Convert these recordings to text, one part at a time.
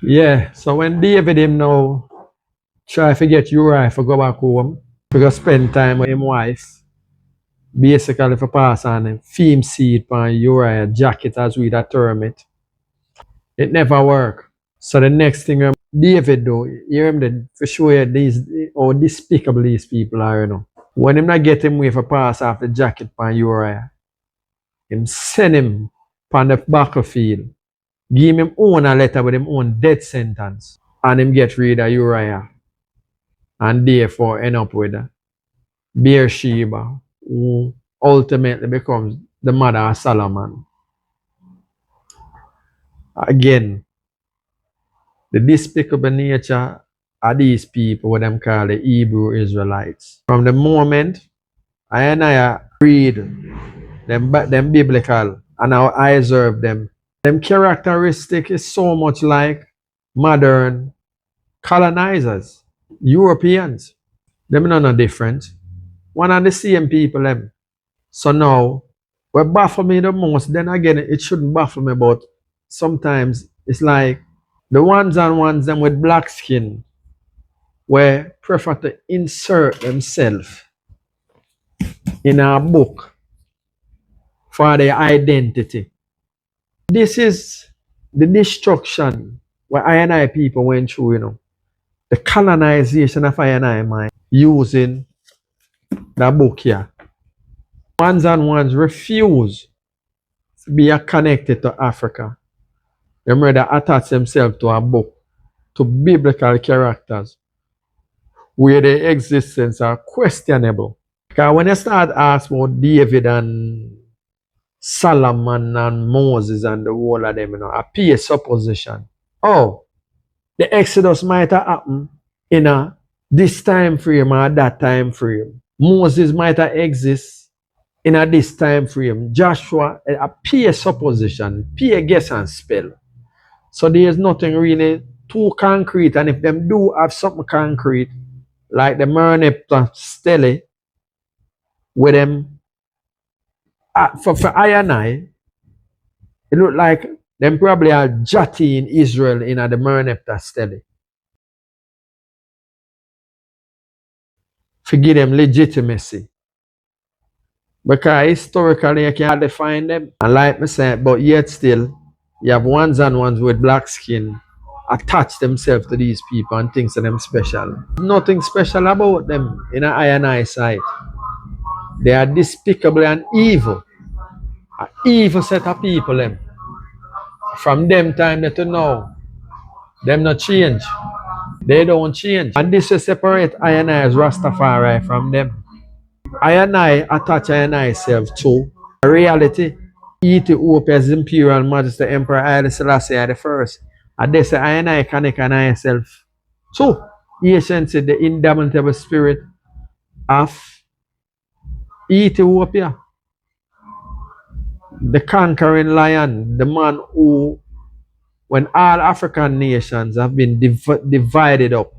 Yeah, so when David him now try to get Uriah to go back home, to go spend time with him wife, basically for pass on him, film seed on Uriah jacket as we that term it. It never work. So the next thing David do, you hear him then for sure these how despicable these people are, you know. When him not get him way for pass off the jacket on Uriah, him send him on the battlefield, give him own a letter with him own death sentence, and him get rid of Uriah, and therefore end up with Beersheba, who ultimately becomes the mother of Solomon. Again, the despicable nature of these people, what them call the Hebrew Israelites. From the moment I read them biblical and how I observe them characteristic is so much like modern colonizers, Europeans. Them not different. One of the same people them. So now, what baffle me the most, then again, it shouldn't baffle me, but sometimes it's like the ones and ones them with black skin where prefer to insert themselves in a book for their identity. This is the destruction where I and I people went through, you know. The colonization of I and I mind using the book here. Ones and ones refuse to be connected to Africa. They rather attach themselves to a book, to biblical characters, where their existence are questionable. Because when you start asking about David and Solomon and Moses and the whole of them, you know, appear supposition. Oh, the Exodus might have happened in this time frame or that time frame. Moses might have exist in this time frame. Joshua, appear supposition, peer guess and spell. So there's nothing really too concrete. And if them do have something concrete, like the Merneptah stele, with them, for I and I, it look like them probably are jotty in Israel in the Merneptah stele. To give them legitimacy. Because historically you can't define them. And like me said, but yet still, you have ones and ones with black skin attach themselves to these people and think them special. Nothing special about them in an I and I side. They are despicable and evil. An evil set of people them. From them time to now, them not change. They don't change. And this will separate I and I as Rastafari from them. I and I attach I and I self to a reality. Ethiopia's Imperial Majesty Emperor Haile Selassie the first. And they say I and I connect and I self to anciently the indomitable spirit of Ethiopia. The conquering lion, the man who, when all African nations have been divided up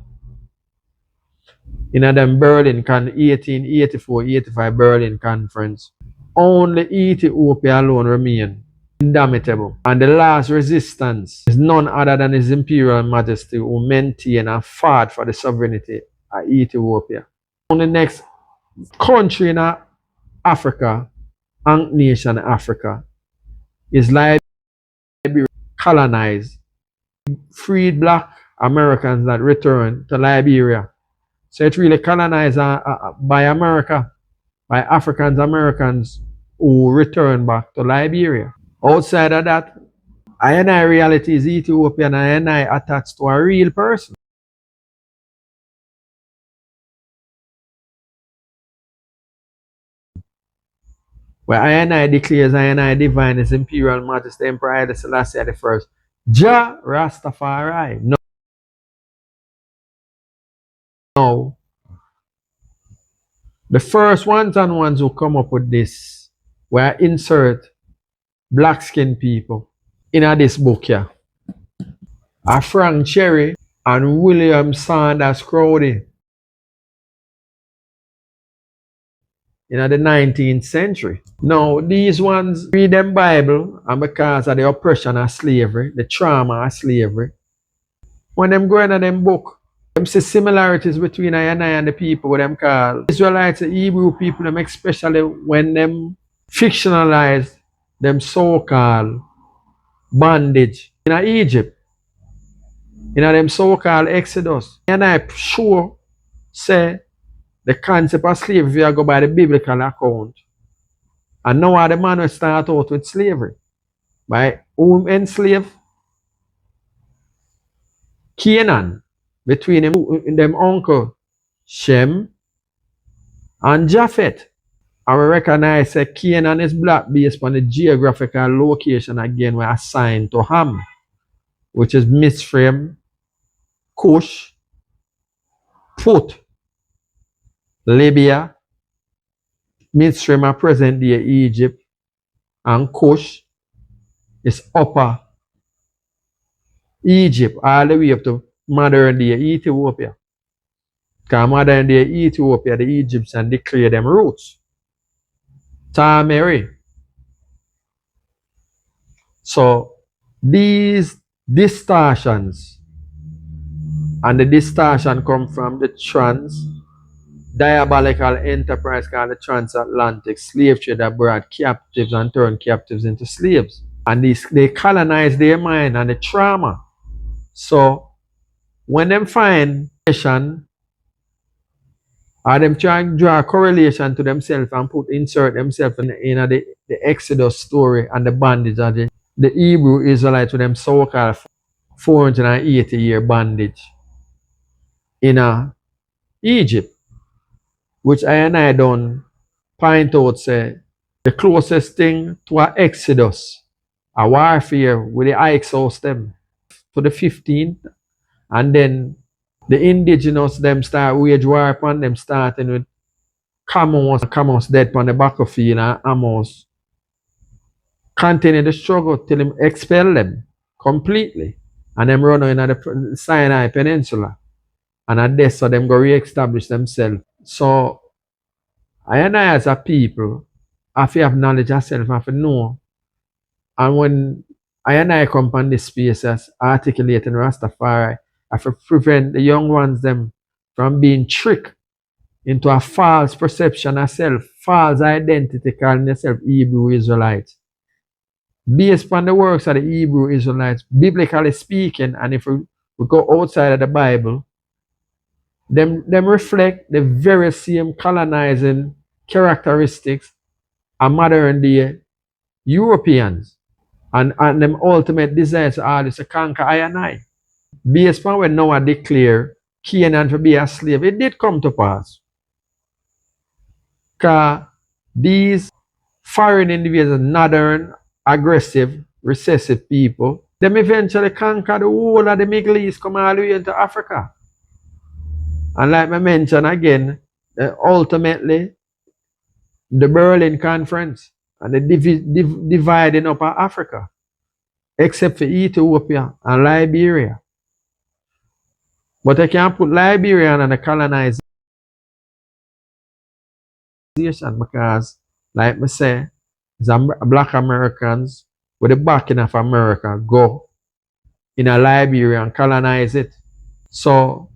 in them Berlin 1884-85 Berlin Conference, only Ethiopia alone remain indomitable. And the last resistance is none other than His Imperial Majesty who maintained and fought for the sovereignty of Ethiopia. Only next country in Africa, and nation Africa, is Liberia, colonized, freed black Americans that returned to Liberia. So it's really colonized by America, by Africans Americans who return back to Liberia. Outside of that, I and I reality is Ethiopian and I attached to a real person. Where I and I declares I and I divine His Imperial Majesty Emperor Haile Selassie the first. Jah Rastafari. No. The first ones and ones who come up with this were insert black skinned people in this book here. Are Frank Cherry and William Sanders Crowley in the 19th century. Now, these ones read them Bible, and because of the oppression of slavery, the trauma of slavery, When them go in them book, them see similarities between I and the people what them call Israelites, the Hebrew people, them especially when them fictionalize them so-called bondage in Egypt, in them so-called Exodus. And I sure say the concept of slavery go by the biblical account. And now the man will start out with slavery. By whom enslaved Canaan between them uncle Shem and Japheth. And we recognize that Canaan is black based on the geographical location again we assigned to Ham, which is Mizraim, Cush, Put, Libya, Mizraim are present day Egypt, and Cush is upper Egypt all the way up to modern day Ethiopia. Because modern day Ethiopia, the Egyptians declare them roots. Tamari. So these distortions, and the distortion come from the diabolical enterprise called the transatlantic slave trade that brought captives and turned captives into slaves. And they colonize their mind and the trauma. So when them find nation, or them try to draw a correlation to themselves and insert themselves in the Exodus story and the bondage of the Hebrew Israelites with them so-called 480-year bondage in Egypt, which I and I don't point out say the closest thing to an Exodus, a warfare with the Hyksos them to the 15th, and then the indigenous them start wage war upon them starting with Camus dead on the battlefield and Amos continue the struggle till him expel them completely. And them run in the Sinai Peninsula. And at this, so them go re-establish themselves. So I and I as a people, have to have knowledge of self, have to know. And when I and I come on this space as articulating Rastafari, I have to prevent the young ones them from being tricked into a false perception of self, false identity calling themselves Hebrew Israelites. Based on the works of the Hebrew Israelites, biblically speaking, and if we go outside of the Bible, them reflect the very same colonizing characteristics of modern day Europeans and them ultimate desires are to conquer I and I. Based on when Noah declared Canaan to be a slave, it did come to pass. Because these foreign individuals, northern, aggressive, recessive people, them eventually conquer the whole of the Middle East, come all the way into Africa. And like I mentioned again, ultimately, the Berlin Conference and the dividing up of Africa, except for Ethiopia and Liberia. But I can't put Liberia on the colonization because, like I say, black Americans with the backing of America go in a Liberia and colonize it. So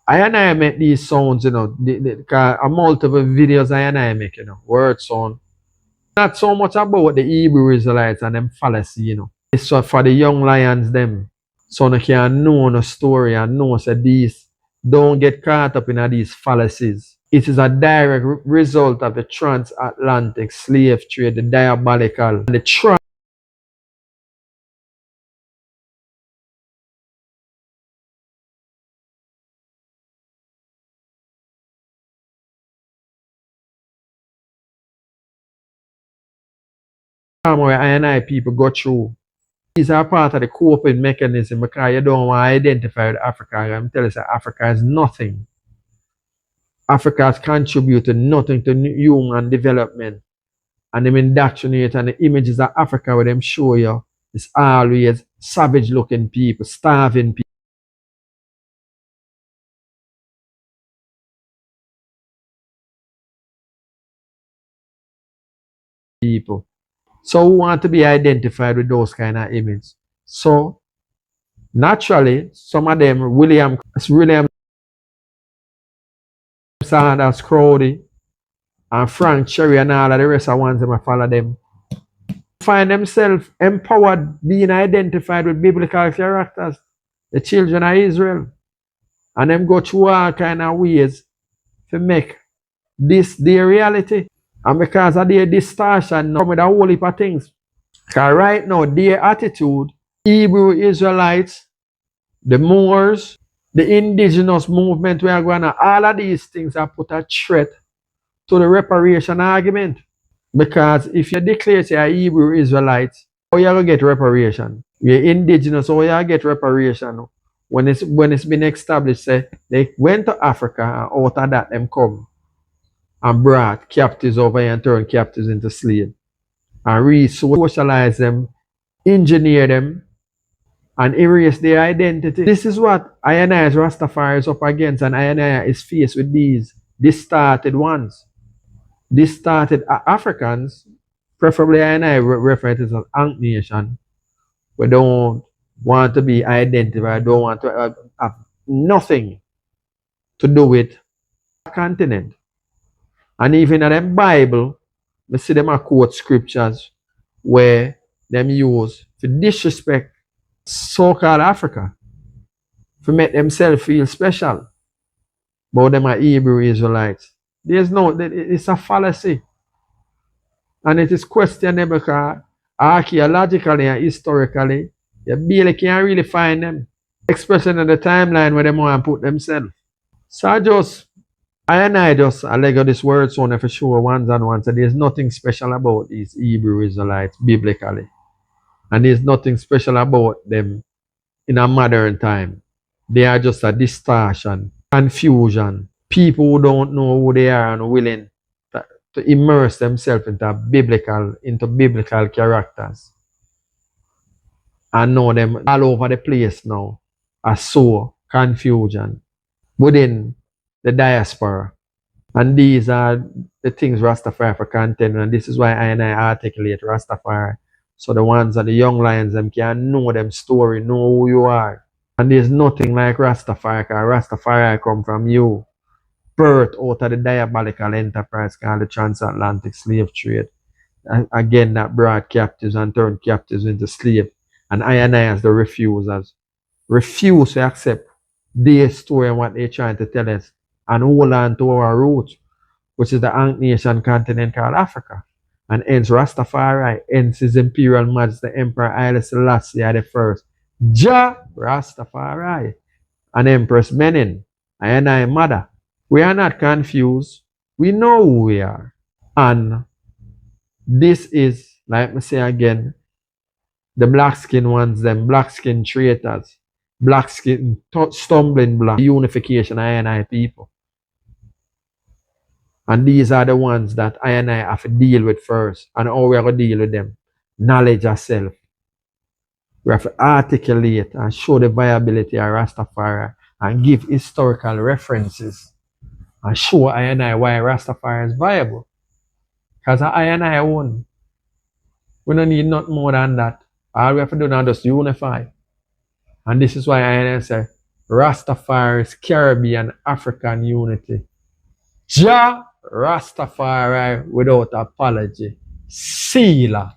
I and I make these sounds, multiple videos I and I make, word sound. Not so much about the Hebrew Israelites and them fallacy, It's for the young lions them. So they can know the story and know that these don't get caught up in these fallacies. It is a direct result of the transatlantic slave trade, the diabolical, and the trauma where I and I people go through. These are part of the coping mechanism because you don't want to identify with Africa. I'm telling you, Africa is nothing. Africa has contributed nothing to human development. And them indoctrinate and the images of Africa where them show you is always savage looking people, starving people. So who want to be identified with those kind of images? So Naturally, some of them, William Sanders, Crowdy, and Frank Cherry, and all of the rest of ones them follow them, find themselves empowered, being identified with biblical characters, the children of Israel. And them go through all kind of ways to make this their reality. And because of their distortion, now come with a whole heap of things. Because right now, their attitude, Hebrew Israelites, the Moors, the indigenous movement we are going to, all of these things are put a threat to the reparation argument. Because if you declare say a Hebrew Israelites, how you going to get reparation? You're indigenous, how you get reparation? When it's been established, say they went to Africa and out of that them come and brought captives over here and turned captives into slaves and re-socialize them, engineer them, and erase their identity. This is what Ionai's Rastafari is up against, and Ionai is faced with these distorted ones. Distorted Africans, preferably Ionai refer to as an Ankh nation, we don't want to be identified, don't want to have nothing to do with the continent. And even in the Bible, we see them quote scriptures where them use to disrespect so-called Africa, to make themselves feel special, but them are Hebrew Israelites. It's a fallacy. And it is questionable because archaeologically and historically, you barely can't really find them, especially in the timeline where they want to put themselves. So I just allege this word so for sure ones and ones. So there's nothing special about these Hebrew Israelites biblically. And there's nothing special about them in a modern time. They are just a distortion, confusion. People who don't know who they are and willing to immerse themselves into biblical characters. And know them all over the place now are so confusion within the diaspora. And these are the things Rastafari for content, and this is why I articulate Rastafari. So the ones that the young lions them can know them story, know who you are. And there's nothing like Rastafari, because Rastafari come from you. Birth out of the diabolical enterprise called the transatlantic slave trade. And again, that brought captives and turned captives into slaves. And I as the refusers refuse to accept their story and what they're trying to tell us and hold on to our roots, which is the Ankh nation continent called Africa. And hence Rastafari, hence His Imperial Majesty Emperor Haile Selassie I Jah Rastafari, and Empress Menen, I mother. We are not confused. We know who we are. And this is, like I say again, the black skin ones, them black skin traitors, black skin stumbling block, unification of people. And these are the ones that I have to deal with first. And how we are going to deal with them? Knowledge of self. We have to articulate and show the viability of Rastafari and give historical references and show I why Rastafari is viable. Because I own. We don't need nothing more than that. All we have to do now is just unify. And this is why I say Rastafari's Caribbean African unity. Jah Rastafari without apology. Sealer.